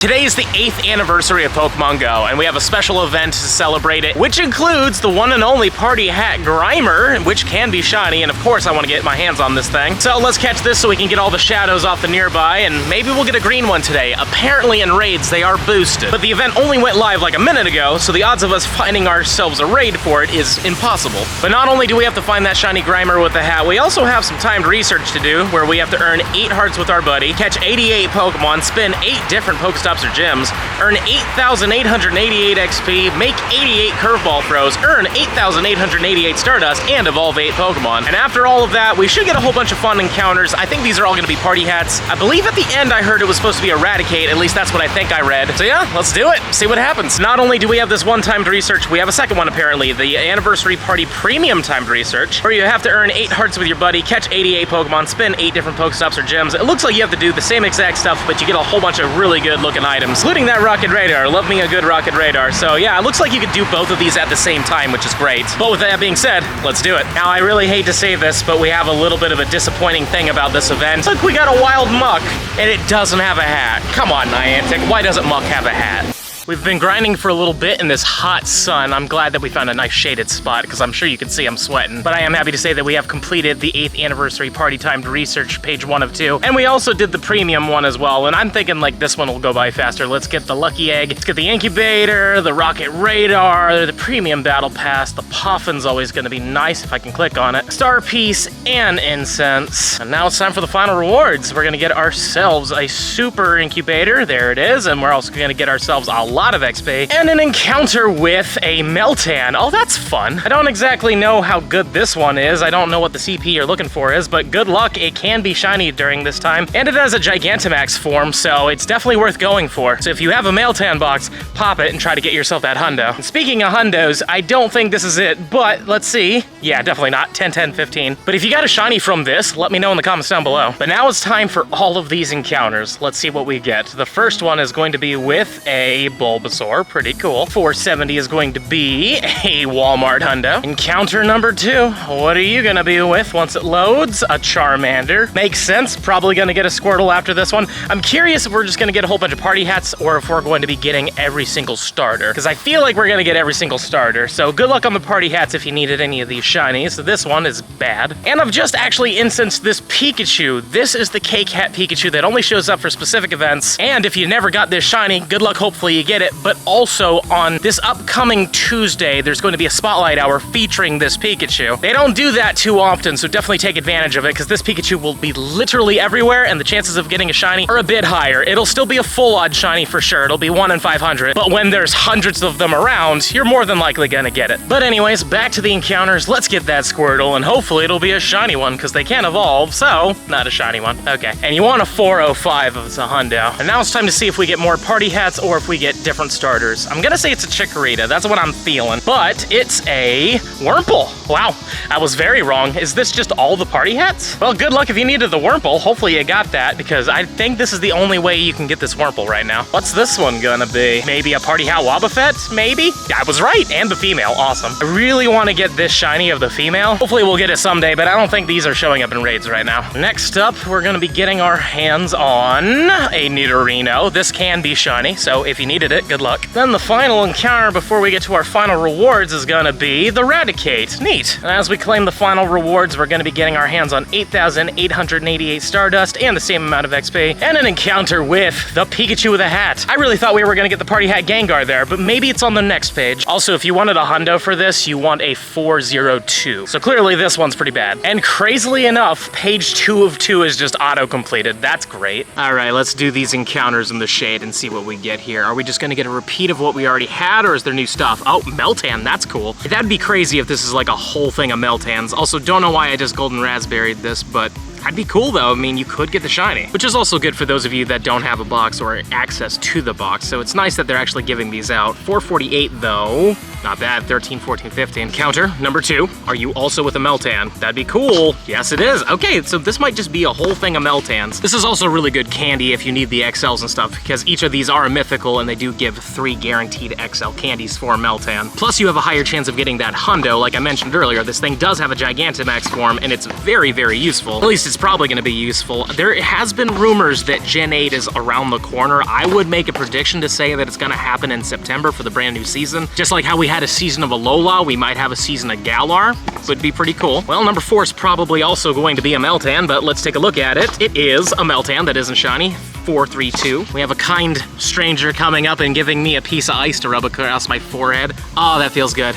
Today is the 8th anniversary of Pokémon GO, and we have a special event to celebrate it, which includes the one and only Party Hat Grimer, which can be shiny, and of course I want to get my hands on this thing. So let's catch this so we can get all the shadows off the nearby, and maybe we'll get a green one today. Apparently in raids they are boosted, but the event only went live like a minute ago, so the odds of us finding ourselves a raid for it is impossible. But not only do we have to find that shiny Grimer with the hat, we also have some timed research to do, where we have to earn 8 hearts with our buddy, catch 88 Pokemon, spin 8 different Pokestops or gyms, earn 8,888 XP, make 88 curveball throws, earn 8,888 Stardust, and evolve 8 Pokemon. And after all of that, we should get a whole bunch of fun encounters. I think these are all going to be party hats. I believe at the end I heard it was supposed to be Eradicate, at least that's what I think I read. So yeah, let's do it, see what happens. Not only do we have this one timed research, we have a second one apparently, the Anniversary Party Premium timed research, where you have to earn 8 hearts with your buddy, catch 88 Pokemon, spin 8 different Pokestops or gyms. It looks like you have to do the same exact stuff, but you get a whole bunch of really good looking items, including that Rocket Radar. Love me a good Rocket Radar. So yeah, it looks like you could do both of these at the same time, which is great. But with that being said, let's do it. Now, I really hate to say this, but we have a little bit of a disappointing thing about this event. Look, we got a wild Muck, and it doesn't have a hat. Come on, Niantic, why doesn't Muck have a hat? We've been grinding for a little bit in this hot sun. I'm glad that we found a nice shaded spot because I'm sure you can see I'm sweating. But I am happy to say that we have completed the 8th anniversary party timed research, page 1 of 2. And we also did the premium one as well. And I'm thinking like this one will go by faster. Let's get the Lucky Egg, let's get the Incubator, the Rocket Radar, the Premium Battle Pass. The Puffin's always gonna be nice if I can click on it. Star Piece and Incense. And now it's time for the final rewards. We're gonna get ourselves a Super Incubator. There it is. And we're also gonna get ourselves a lot of XP and an encounter with a Meltan. Oh, that's fun. I don't exactly know how good this one is. I don't know what the CP you're looking for is, but good luck. It can be shiny during this time, and it has a Gigantamax form, so it's definitely worth going for. So if you have a Meltan box, pop it and try to get yourself that hundo. And speaking of hundos, I don't think this is it, but let's see. Yeah, definitely not. 10, 10, 15. But if you got a shiny from this, let me know in the comments down below. But now it's time for all of these encounters. Let's see what we get. The first one is going to be with a Bulbasaur, pretty cool. 470 is going to be a Walmart hundo. Encounter number 2, what are you gonna be with once it loads? A Charmander. Makes sense, probably gonna get a Squirtle after this one. I'm curious if we're just gonna get a whole bunch of party hats or if we're going to be getting every single starter, because I feel like we're gonna get every single starter. So good luck on the party hats if you needed any of these shinies. So this one is bad. And I've just actually incensed this Pikachu. This is the Cake Hat Pikachu that only shows up for specific events. And if you never got this shiny, good luck, hopefully you get it. But also on this upcoming Tuesday, there's going to be a spotlight hour featuring this Pikachu. They don't do that too often, so definitely take advantage of it because this Pikachu will be literally everywhere and the chances of getting a shiny are a bit higher. It'll still be a full odd shiny for sure. It'll be 1 in 500, but when there's hundreds of them around, you're more than likely gonna get it. But anyways, back to the encounters. Let's get that Squirtle, and hopefully it'll be a shiny one because they can evolve, so not a shiny one. Okay, and you want a 405 if it's a hundo. And now it's time to see if we get more party hats or if we get different starters. I'm gonna say it's a Chikorita, that's what I'm feeling, but it's a Wurmple. Wow, I was very wrong. Is this just all the party hats? Well, good luck if you needed the Wurmple. Hopefully you got that, because I think this is the only way you can get this Wurmple right now. What's this one gonna be? Maybe a party hat Wobbuffet? Maybe? I was right, and the female, awesome. I really wanna get this shiny of the female. Hopefully we'll get it someday, but I don't think these are showing up in raids right now. Next up, we're gonna be getting our hands on a Nidorino. This can be shiny, so if you needed it, good luck. Then the final encounter before we get to our final rewards is gonna be the Eradicate. Neat. And as we claim the final rewards, we're gonna be getting our hands on 8,888 Stardust and the same amount of XP, and an encounter with the Pikachu with a hat. I really thought we were gonna get the Party Hat Gengar there, but maybe it's on the next page. Also, if you wanted a hundo for this, you want a 402. So clearly this one's pretty bad. And crazily enough, page 2 of 2 is just auto-completed. That's great. All right, let's do these encounters in the shade and see what we get here. Are we just gonna get a repeat of what we already had, or is there new stuff? Oh, Meltan, that's cool. That'd be crazy if this is like a whole thing of Meltans. Also, don't know why I just golden raspberried this, but that'd be cool though. I mean, you could get the shiny, which is also good for those of you that don't have a box or access to the box. So it's nice that they're actually giving these out. 448 though, not bad. 13, 14, 15. Counter number 2. Are you also with a Meltan? That'd be cool. Yes, it is. Okay, so this might just be a whole thing of Meltans. This is also really good candy if you need the XLs and stuff, because each of these are a mythical and they do give 3 guaranteed XL candies for Meltan. Plus you have a higher chance of getting that hundo. Like I mentioned earlier, this thing does have a Gigantamax form and it's very, very useful. At least is probably going to be useful. There has been rumors that Gen 8 is around the corner. I would make a prediction to say that it's going to happen in September for the brand new season. Just like how we had a season of Alola, we might have a season of Galar. Would be pretty cool. Well, number 4 is probably also going to be a Meltan, but let's take a look at it. It is a Meltan that isn't shiny. 432. We have a kind stranger coming up and giving me a piece of ice to rub across my forehead. Oh, that feels good.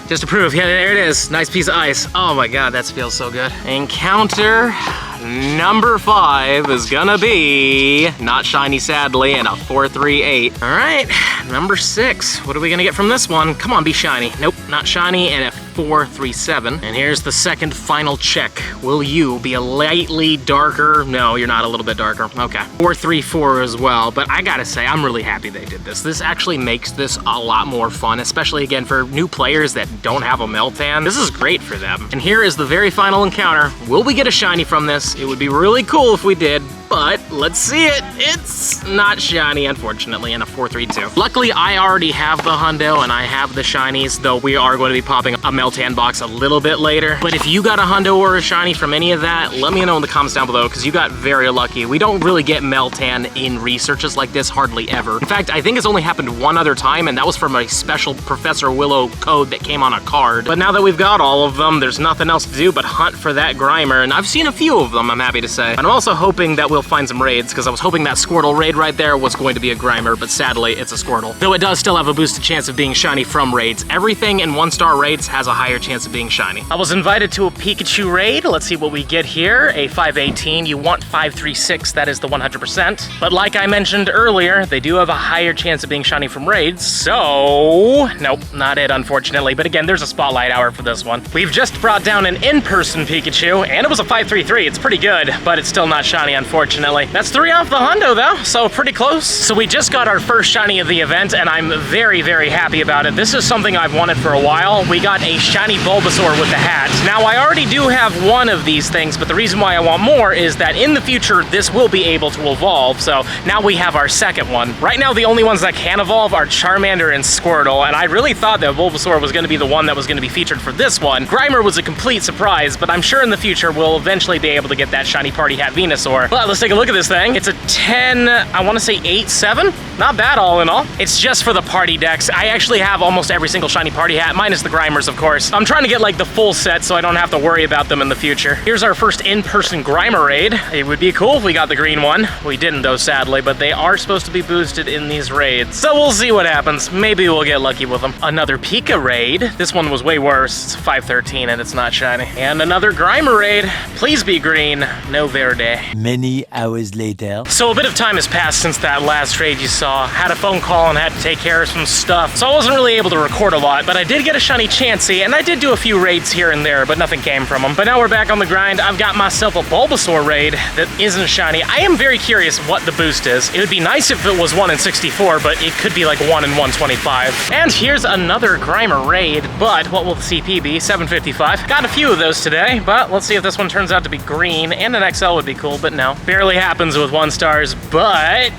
Just to prove, yeah, there it is. Nice piece of ice. Oh my God, that feels so good. Encounter number 5 is gonna be not shiny, sadly, and a 438. All right, number 6. What are we gonna get from this one? Come on, be shiny. Nope, not shiny, and a 437. And here's the second final check. Will you be a lightly darker? No, you're not, a little bit darker. Okay. 434 as well, but I gotta say, I'm really happy they did this. This actually makes this a lot more fun, especially again for new players that don't have a Meltan. This is great for them. And here is the very final encounter. Will we get a shiny from this? It would be really cool if we did, but let's see it. It's not shiny, unfortunately, and a 432. Luckily, I already have the hundo and I have the shinies, though we are going to be popping a Meltan box a little bit later. But if you got a hundo or a shiny from any of that, let me know in the comments down below, because you got very lucky. We don't really get Meltan in researches like this hardly ever. In fact, I think it's only happened one other time, and that was from a special Professor Willow code that came on a card. But now that we've got all of them, there's nothing else to do but hunt for that Grimer, and I've seen a few of them, I'm happy to say. And I'm also hoping that we'll find some raids, because I was hoping that Squirtle raid right there was going to be a Grimer, but sadly, it's a Squirtle. Though it does still have a boosted chance of being shiny from raids. Everything in 1-star raids has a higher chance of being shiny. I was invited to a Pikachu raid. Let's see what we get here. A 518. You want 536, that is the 100%. But like I mentioned earlier, they do have a higher chance of being shiny from raids, so nope, not it, unfortunately. But again, there's a spotlight hour for this one. We've just brought down an in-person Pikachu, and it was a 533. It's pretty good, but it's still not shiny, unfortunately. That's 3 off the hundo, though, so pretty close. So we just got our first shiny of the event, and I'm very, very happy about it. This is something I've wanted for a while. We got a shiny Bulbasaur with the hat. Now, I already do have one of these things, but the reason why I want more is that in the future, this will be able to evolve, so now we have our second one. Right now, the only ones that can evolve are Charmander and Squirtle, and I really thought that Bulbasaur was going to be the one that was going to be featured for this one. Grimer was a complete surprise, but I'm sure in the future we'll eventually be able to get that shiny Party Hat Venusaur. But let's take a look at this thing. It's a 10, I want to say 8-7. Not bad all in all. It's just for the party decks. I actually have almost every single shiny Party Hat, minus the Grimers, of course. I'm trying to get like the full set so I don't have to worry about them in the future. Here's our first in-person Grimer raid. It would be cool if we got the green one. We didn't though, sadly, but they are supposed to be boosted in these raids. So we'll see what happens. Maybe we'll get lucky with them. Another Pika raid. This one was way worse. It's 513 and it's not shiny. And another Grimer raid. Please be green. No verde. Many hours later. So a bit of time has passed since that last raid you saw. Had a phone call and had to take care of some stuff. So I wasn't really able to record a lot, but I did get a shiny Chansey, and I did do a few raids here and there, but nothing came from them. But now we're back on the grind. I've got myself a Bulbasaur raid that isn't shiny. I am very curious what the boost is. It would be nice if it was 1 in 64, but it could be like 1 in 125. And here's another Grimer raid, but what will the CP be? 755. Got a few of those today, but let's see if this one turns out to be green, and an XL would be cool, but no. Barely happens with 1-stars, but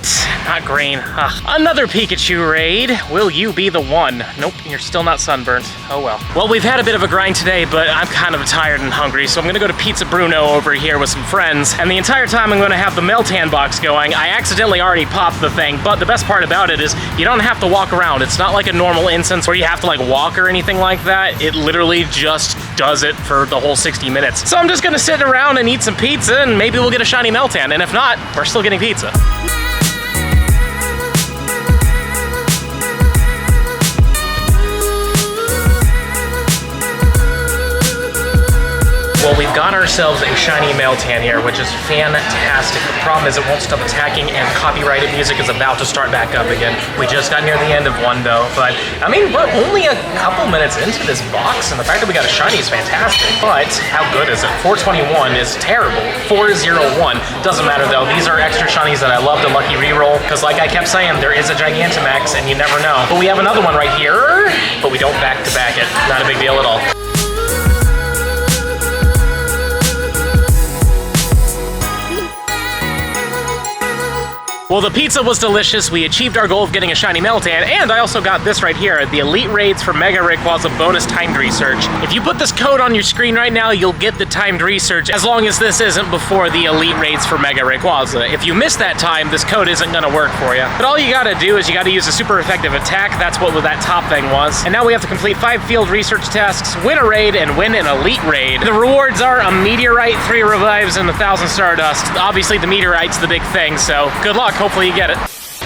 not green. Ugh. Another Pikachu raid. Will you be the one? Nope, you're still not sunburned. Oh well. Well, we've had a bit of a grind today, but I'm kind of tired and hungry, so I'm gonna go to Pizza Bruno over here with some friends, and the entire time I'm gonna have the Meltan box going. I accidentally already popped the thing, but the best part about it is you don't have to walk around. It's not like a normal instance where you have to like walk or anything like that. It literally just does it for the whole 60 minutes. So I'm just gonna sit around and eat some pizza, and maybe we'll get a shiny Meltan, and if not, we're still getting pizza. Well, we've got ourselves a shiny Meltan here, which is fantastic. The problem is it won't stop attacking, and copyrighted music is about to start back up again. We just got near the end of one, though, but I mean, we're only a couple minutes into this box, and the fact that we got a shiny is fantastic. But how good is it? 421 is terrible. 401 doesn't matter, though. These are extra shinies that I love to lucky reroll, because like I kept saying, there is a Gigantamax, and you never know. But we have another one right here, but we don't back-to-back it. Not a big deal at all. Well, the pizza was delicious, we achieved our goal of getting a Shiny Meltan, and I also got this right here, the Elite Raids for Mega Rayquaza bonus timed research. If you put this code on your screen right now, you'll get the timed research, as long as this isn't before the Elite Raids for Mega Rayquaza. If you miss that time, this code isn't gonna work for you. But all you gotta do is you gotta use a super effective attack, that's what that top thing was. And now we have to complete 5 field research tasks, win a raid, and win an Elite Raid. The rewards are a Meteorite, 3 revives, and 1,000 Stardust. Obviously the Meteorite's the big thing, so good luck. Hopefully you get it.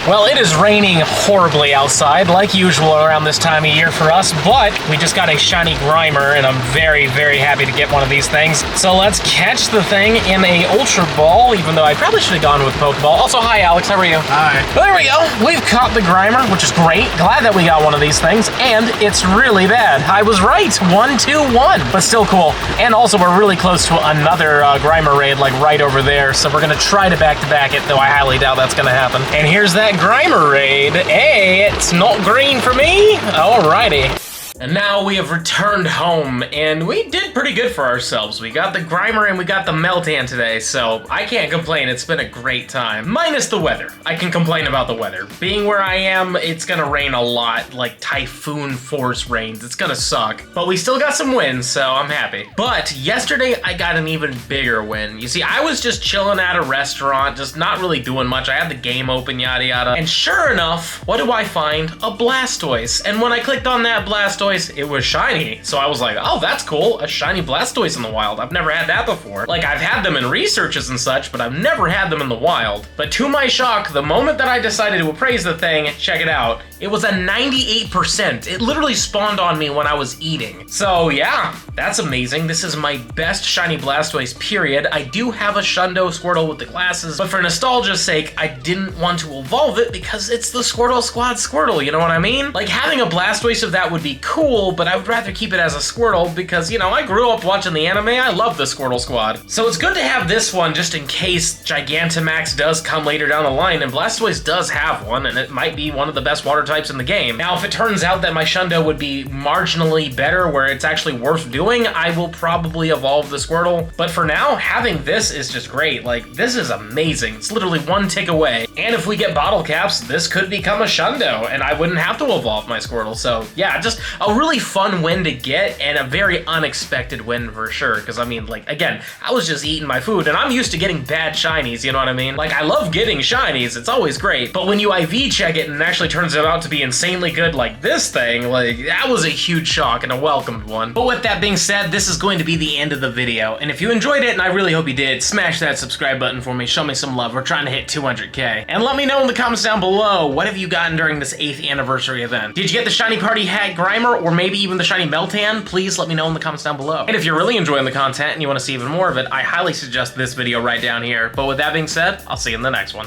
Well, it is raining horribly outside, like usual around this time of year for us, but we just got a shiny Grimer, and I'm very, very happy to get one of these things. So let's catch the thing in a Ultra Ball, even though I probably should have gone with Pokeball. Also, hi, Alex, how are you? Hi. There we go. We've caught the Grimer, which is great. Glad that we got one of these things, and it's really bad. I was right. 1-2-1, but still cool. And also, we're really close to another Grimer raid, like right over there, so we're going to try to back-to-back it, though I highly doubt that's going to happen. And here's that Grimer raid. Hey, it's not green for me. Alrighty. And now we have returned home, and we did pretty good for ourselves. We got the Grimer and we got the Meltan today, so I can't complain. It's been a great time. Minus the weather. I can complain about the weather. Being where I am, it's gonna rain a lot, like typhoon force rains. It's gonna suck. But we still got some wins, so I'm happy. But yesterday, I got an even bigger win. You see, I was just chilling at a restaurant, just not really doing much. I had the game open, yada yada. And sure enough, what do I find? A Blastoise. And when I clicked on that Blastoise, it was shiny. So I was like, oh, that's cool. A shiny Blastoise in the wild. I've never had that before. Like, I've had them in researches and such, but I've never had them in the wild. But to my shock, the moment that I decided to appraise the thing, check it out, it was a 98%. It literally spawned on me when I was eating. So yeah, that's amazing. This is my best shiny Blastoise, period. I do have a Shundo Squirtle with the glasses, but for nostalgia's sake, I didn't want to evolve it because it's the Squirtle Squad Squirtle, you know what I mean? Like, having a Blastoise of that would be cool, but I would rather keep it as a Squirtle because, you know, I grew up watching the anime. I love the Squirtle Squad. So it's good to have this one just in case Gigantamax does come later down the line, and Blastoise does have one, and it might be one of the best water types in the game. Now, if it turns out that my Shundo would be marginally better where it's actually worth doing, I will probably evolve the Squirtle. But for now, having this is just great. Like, this is amazing. It's literally one tick away. And if we get bottle caps, this could become a Shundo, and I wouldn't have to evolve my Squirtle. So yeah, just a really fun win to get, and a very unexpected win for sure. Because I mean, like, again, I was just eating my food, and I'm used to getting bad shinies, you know what I mean? Like, I love getting shinies, it's always great. But when you IV check it and it actually turns out to be insanely good like this thing, like, that was a huge shock and a welcomed one. But with that being said, this is going to be the end of the video. And if you enjoyed it, and I really hope you did, smash that subscribe button for me, show me some love. We're trying to hit 200K. And let me know in the comments down below, what have you gotten during this 8th anniversary event? Did you get the Shiny Party Hat Grimer, or maybe even the Shiny Meltan? Please let me know in the comments down below. And if you're really enjoying the content and you want to see even more of it, I highly suggest this video right down here. But with that being said, I'll see you in the next one.